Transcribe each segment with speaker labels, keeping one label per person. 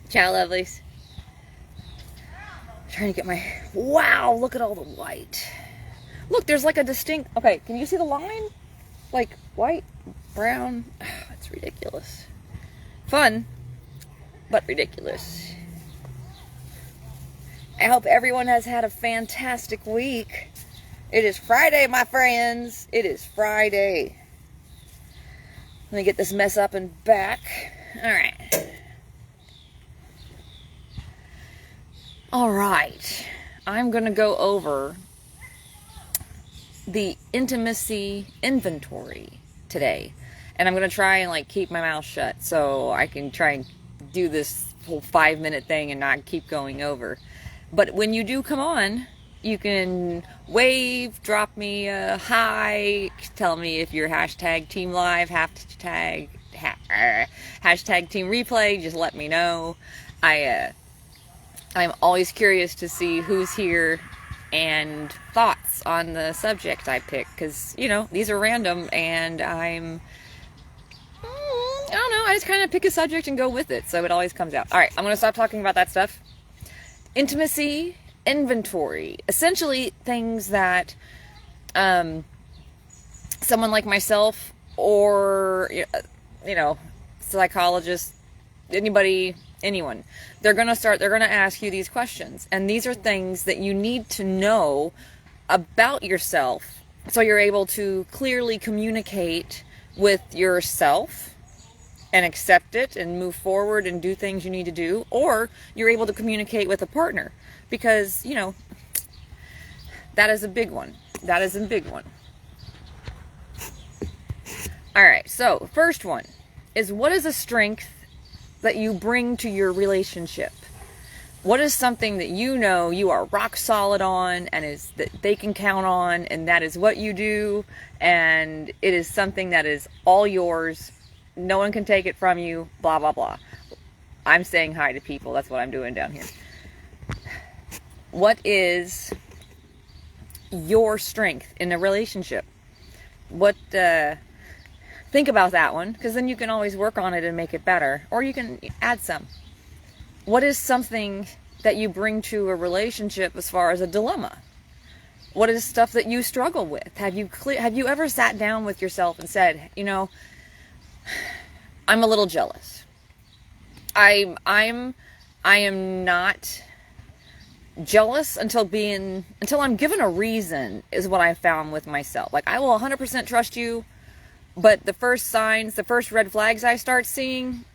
Speaker 1: Ciao, lovelies. I'm trying to get my... Wow, look at all the white. Look, there's like a distinct... Okay, can you see the line? Like, white, brown. It's ridiculous. Fun, but ridiculous. I hope everyone has had a fantastic week. It is Friday, my friends. It is Friday. Let me get this mess up and back. Alright. Alright. I'm going to go over the intimacy inventory today. And I'm going to try and keep my mouth shut so I can try and do this whole 5-minute thing and not keep going over. But when you do come on, you can wave, drop me a hi, tell me if you're hashtag team live, hashtag team replay, just let me know. I'm always curious to see who's here and thoughts on the subject I pick, because, these are random, and I don't know, I just kind of pick a subject and go with it, so it always comes out. Alright, I'm going to stop talking about that stuff. Intimacy inventory. Essentially, things that someone like myself or, psychologist, anyone, they're going to ask you these questions. And these are things that you need to know about yourself so you're able to clearly communicate with yourself and accept it and move forward and do things you need to do, or you're able to communicate with a partner, because, that is a big one. That is a big one. Alright, so, first one is, what is a strength that you bring to your relationship? What is something that you are rock solid on, and is that they can count on, and that is what you do, and it is something that is all yours, no one can take it from you, blah, blah, blah. I'm saying hi to people. That's what I'm doing down here. What is your strength in a relationship? Think about that one, because then you can always work on it and make it better. Or you can add some. What is something that you bring to a relationship as far as a dilemma? What is stuff that you struggle with? Have you ever sat down with yourself and said, I'm a little jealous. I am not jealous until I'm given a reason, is what I found with myself. I will 100% trust you, but the first signs, the first red flags I start seeing,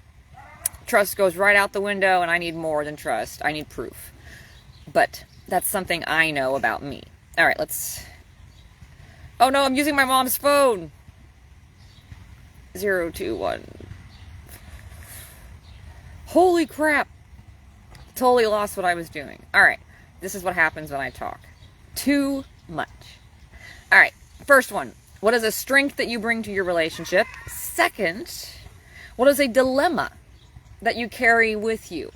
Speaker 1: trust goes right out the window, and I need more than trust. I need proof. But that's something I know about me. All right, oh no, I'm using my mom's phone. 021. Holy crap. Totally lost what I was doing. Alright. This is what happens when I talk. Too much. Alright. First one. What is a strength that you bring to your relationship? Second, what is a dilemma that you carry with you?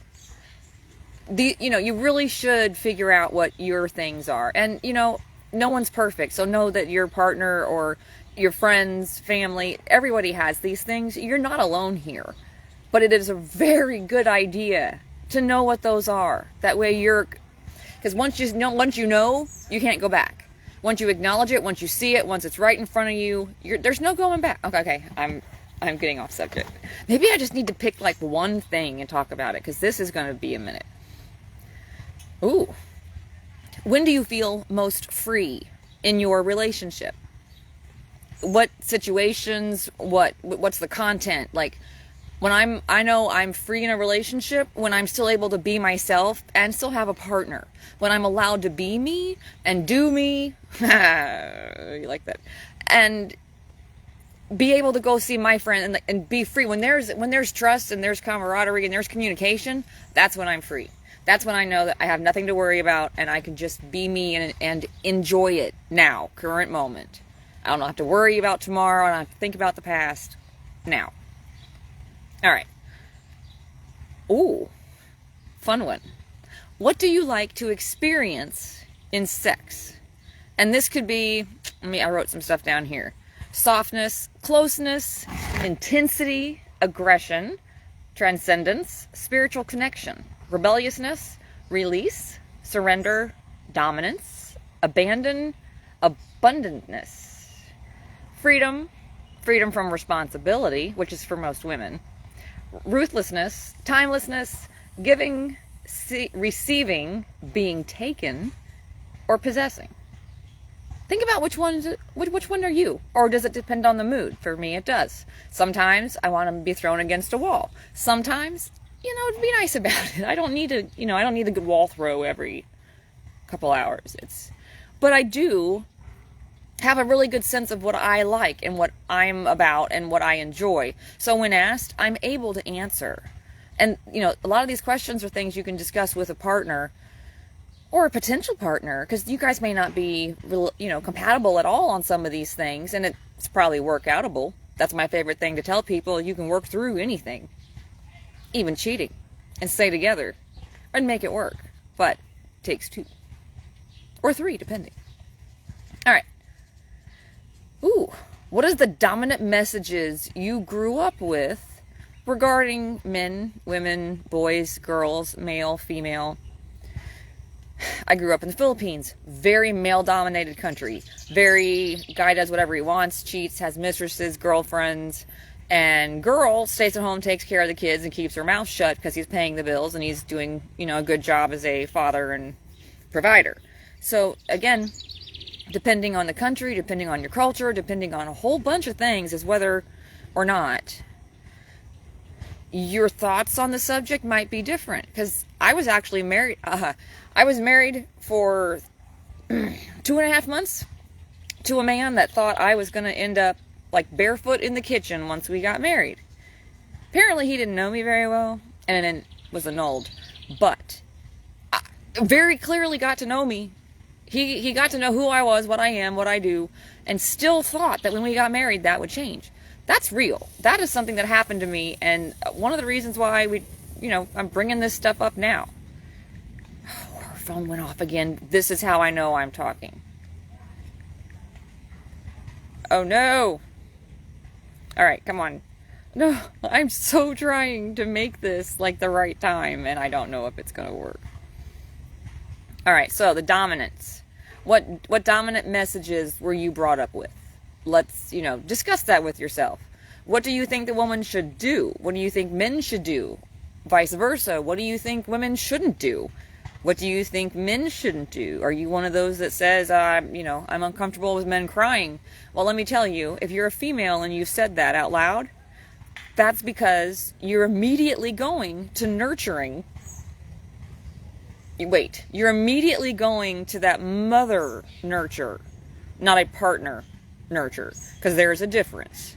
Speaker 1: You really should figure out what your things are. And, no one's perfect. So know that your partner or your friends, family, everybody has these things. You're not alone here. But it is a very good idea to know what those are. That way because once you know, you can't go back. Once you acknowledge it, once you see it, once it's right in front of you, there's no going back. Okay, I'm getting off subject. Maybe I just need to pick one thing and talk about it, because this is going to be a minute. Ooh. When do you feel most free in your relationship? What situations, what's the content? When I know I'm free in a relationship when I'm still able to be myself and still have a partner. When I'm allowed to be me and do me. You like that? And be able to go see my friend and be free. When there's trust and there's camaraderie and there's communication, that's when I'm free. That's when I know that I have nothing to worry about and I can just be me and enjoy it now, current moment. I don't have to worry about tomorrow. I don't have to think about the past. Now. Alright. Ooh. Fun one. What do you like to experience in sex? And this could be, I wrote some stuff down here. Softness, closeness, intensity, aggression, transcendence, spiritual connection, rebelliousness, release, surrender, dominance, abandon, abundantness, freedom, freedom from responsibility, which is for most women, ruthlessness, timelessness, giving, receiving, being taken, or possessing. Think about which one are you? Or does it depend on the mood? For me, it does. Sometimes I want to be thrown against a wall. Sometimes, be nice about it. I don't need a good wall throw every couple hours. But I do have a really good sense of what I like and what I'm about and what I enjoy. So when asked, I'm able to answer. And, a lot of these questions are things you can discuss with a partner or a potential partner, because you guys may not be, compatible at all on some of these things, and it's probably work-outable. That's my favorite thing to tell people. You can work through anything, even cheating, and stay together and make it work. But it takes 2 or 3, depending. All right. Ooh, what is the dominant messages you grew up with regarding men, women, boys, girls, male, female? I grew up in the Philippines, very male-dominated country. Very, guy does whatever he wants, cheats, has mistresses, girlfriends, and girl stays at home, takes care of the kids, and keeps her mouth shut because he's paying the bills and he's doing, a good job as a father and provider. So, again, depending on the country, depending on your culture, depending on a whole bunch of things, is whether or not your thoughts on the subject might be different. Because I was actually married. I was married for 2.5 months to a man that thought I was going to end up like barefoot in the kitchen once we got married. Apparently he didn't know me very well and then was annulled. But I very clearly got to know me. He got to know who I was, what I am, what I do, and still thought that when we got married that would change. That's real. That is something that happened to me, and one of the reasons why I'm bringing this stuff up now. Oh, our phone went off again. This is how I know I'm talking. Oh no. All right, come on. No, I'm so trying to make this like the right time, and I don't know if it's going to work. All right, so the dominance. What dominant messages were you brought up with? Let's, discuss that with yourself. What do you think the woman should do? What do you think men should do? Vice versa. What do you think women shouldn't do? What do you think men shouldn't do? Are you one of those that says, I'm uncomfortable with men crying? Well, let me tell you, if you're a female and you've said that out loud, that's because you're immediately going to nurturing. You're immediately going to that mother nurture, not a partner nurture, because there's a difference.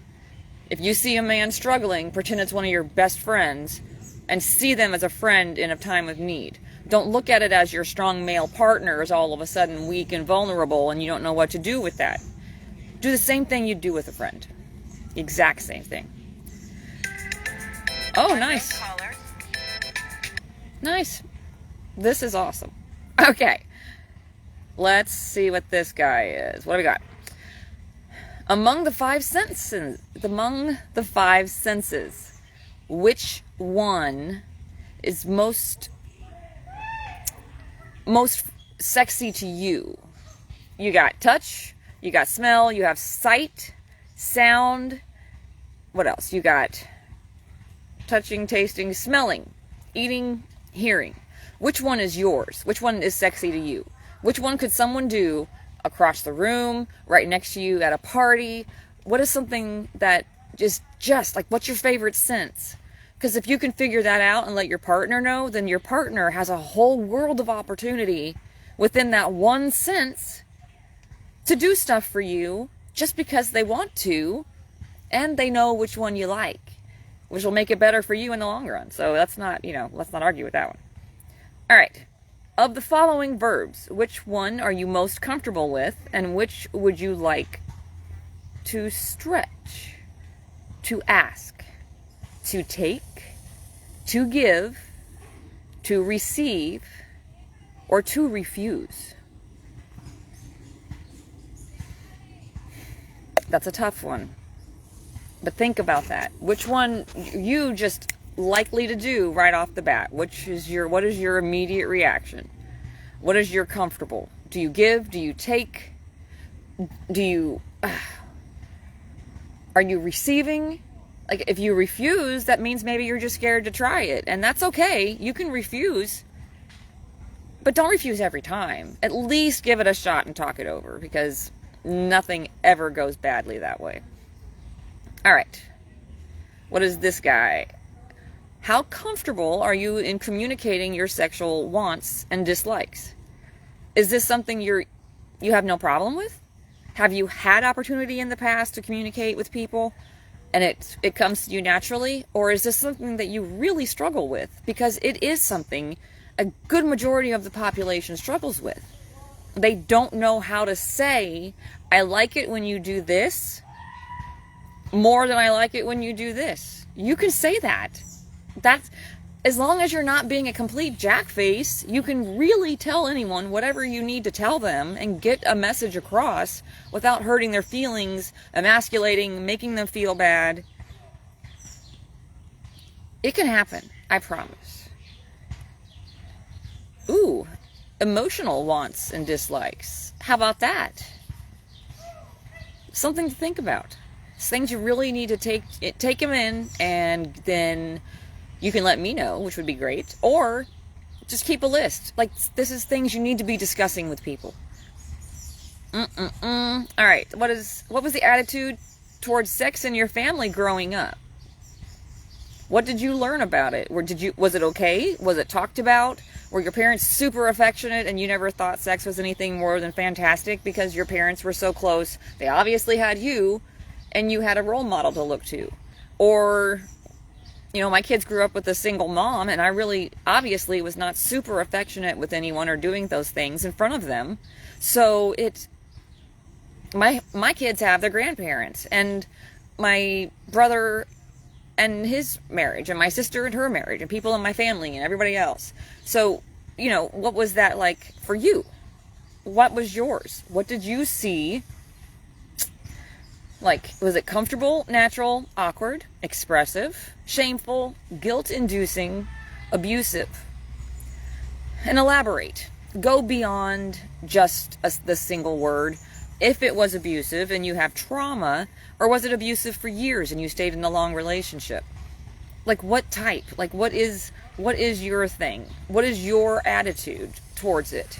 Speaker 1: If you see a man struggling, pretend it's one of your best friends and see them as a friend in a time of need. Don't look at it as your strong male partner is all of a sudden weak and vulnerable and you don't know what to do with that. Do the same thing you'd do with a friend. Exact same thing. Oh, nice. Nice. This is awesome. Okay. Let's see what this guy is. What do we got? Among the five senses, which one is most sexy to you? You got touch, you got smell, you have sight, sound. What else? You got touching, tasting, smelling, eating, hearing. Which one is yours? Which one is sexy to you? Which one could someone do across the room, right next to you at a party? What is something that just like, what's your favorite sense? Because if you can figure that out and let your partner know, then your partner has a whole world of opportunity within that one sense to do stuff for you just because they want to, and they know which one you like, which will make it better for you in the long run. So let's not argue with that one. All right. Of the following verbs, which one are you most comfortable with, and which would you like to stretch, to ask, to take, to give, to receive, or to refuse? That's a tough one. But think about that. Which one you just likely to do right off the bat? What is your immediate reaction? What is your comfortable? Do you give? Do you take? Are you receiving? Like, if you refuse, that means maybe you're just scared to try it. And that's okay. You can refuse. But don't refuse every time. At least give it a shot and talk it over, because nothing ever goes badly that way. All right. What is this guy? How comfortable are you in communicating your sexual wants and dislikes? Is this something you have no problem with? Have you had opportunity in the past to communicate with people and it comes to you naturally? Or is this something that you really struggle with? Because it is something a good majority of the population struggles with. They don't know how to say, I like it when you do this more than I like it when you do this. You can say that. That's, as long as you're not being a complete jackface, you can really tell anyone whatever you need to tell them and get a message across without hurting their feelings, emasculating, making them feel bad. It can happen, I promise. Ooh, emotional wants and dislikes. How about that? Something to think about. It's things you really need to take them in, and then you can let me know, which would be great. Or just keep a list. Like, this is things you need to be discussing with people. All right. What was the attitude towards sex in your family growing up? What did you learn about it? Was it okay? Was it talked about? Were your parents super affectionate and you never thought sex was anything more than fantastic because your parents were so close? They obviously had you, and you had a role model to look to. Or, my kids grew up with a single mom, and I really obviously was not super affectionate with anyone or doing those things in front of them. So my kids have their grandparents, and my brother and his marriage, and my sister and her marriage, and people in my family and everybody else. So, what was that like for you? What was yours? What did you see? Like, was it comfortable, natural, awkward, expressive, shameful, guilt-inducing, abusive? And elaborate. Go beyond just the single word. If it was abusive and you have trauma, or was it abusive for years and you stayed in a long relationship? Like, what type? Like, what is your thing? What is your attitude towards it?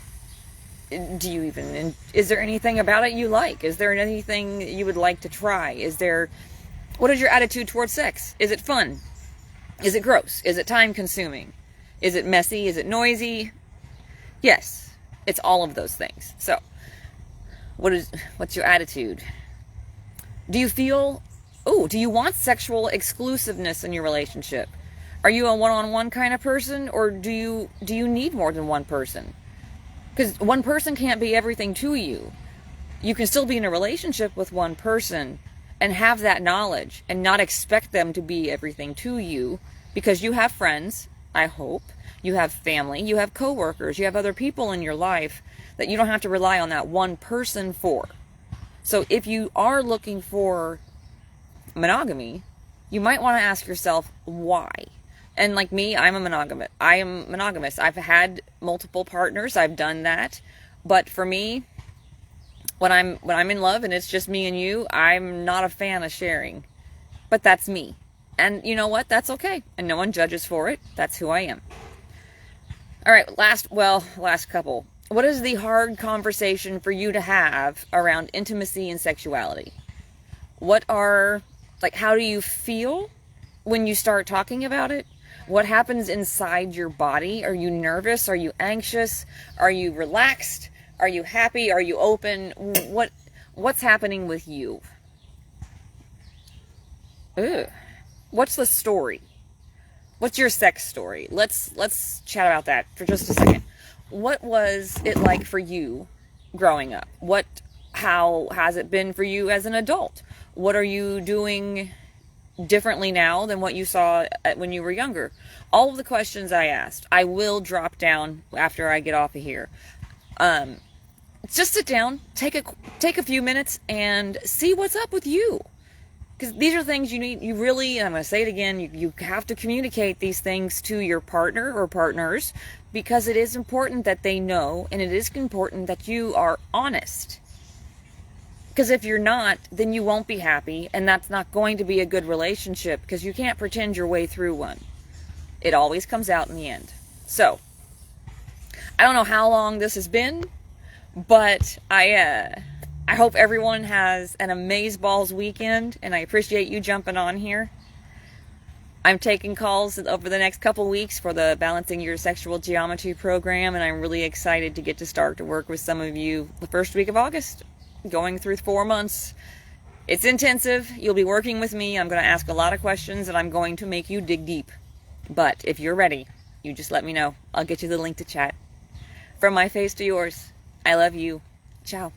Speaker 1: Is there anything about it you like? Is there anything you would like to try? What is your attitude towards sex? Is it fun? Is it gross? Is it time consuming? Is it messy? Is it noisy? Yes, it's all of those things. So, what's your attitude? Do you want sexual exclusiveness in your relationship? Are you a one-on-one kind of person, or do you need more than one person? Because one person can't be everything to you. You can still be in a relationship with one person and have that knowledge and not expect them to be everything to you, because you have friends, I hope. You have family, you have coworkers, you have other people in your life that you don't have to rely on that one person for. So if you are looking for monogamy, you might want to ask yourself why. And like me, I am monogamous. I've had multiple partners. I've done that. But for me, when I'm in love and it's just me and you, I'm not a fan of sharing. But that's me. And you know what? That's okay. And no one judges for it. That's who I am. All right, last couple. What is the hard conversation for you to have around intimacy and sexuality? How do you feel when you start talking about it? What happens inside your body? Are you nervous? Are you anxious? Are you relaxed? Are you happy? Are you open? What's happening with you? Ugh. What's the story? What's your sex story? Let's chat about that for just a second. What was it like for you growing up? How has it been for you as an adult? What are you doing differently now than what you saw when you were younger? All of the questions I asked, I will drop down after I get off of here. Just sit down, take a few minutes and see what's up with you. Because these are things you really, and I'm going to say it again, you have to communicate these things to your partner or partners, because it is important that they know, and it is important that you are honest. Because if you're not, then you won't be happy, and that's not going to be a good relationship, because you can't pretend your way through one. It always comes out in the end. So, I don't know how long this has been, but I hope everyone has an amazeballs weekend, and I appreciate you jumping on here. I'm taking calls over the next couple weeks for the Balancing Your Sexual Geometry program, and I'm really excited to get to start to work with some of you the first week of August, going through 4 months. It's intensive. You'll be working with me. I'm going to ask a lot of questions, and I'm going to make you dig deep. But if you're ready, you just let me know. I'll get you the link to chat. From my face to yours, I love you. Ciao.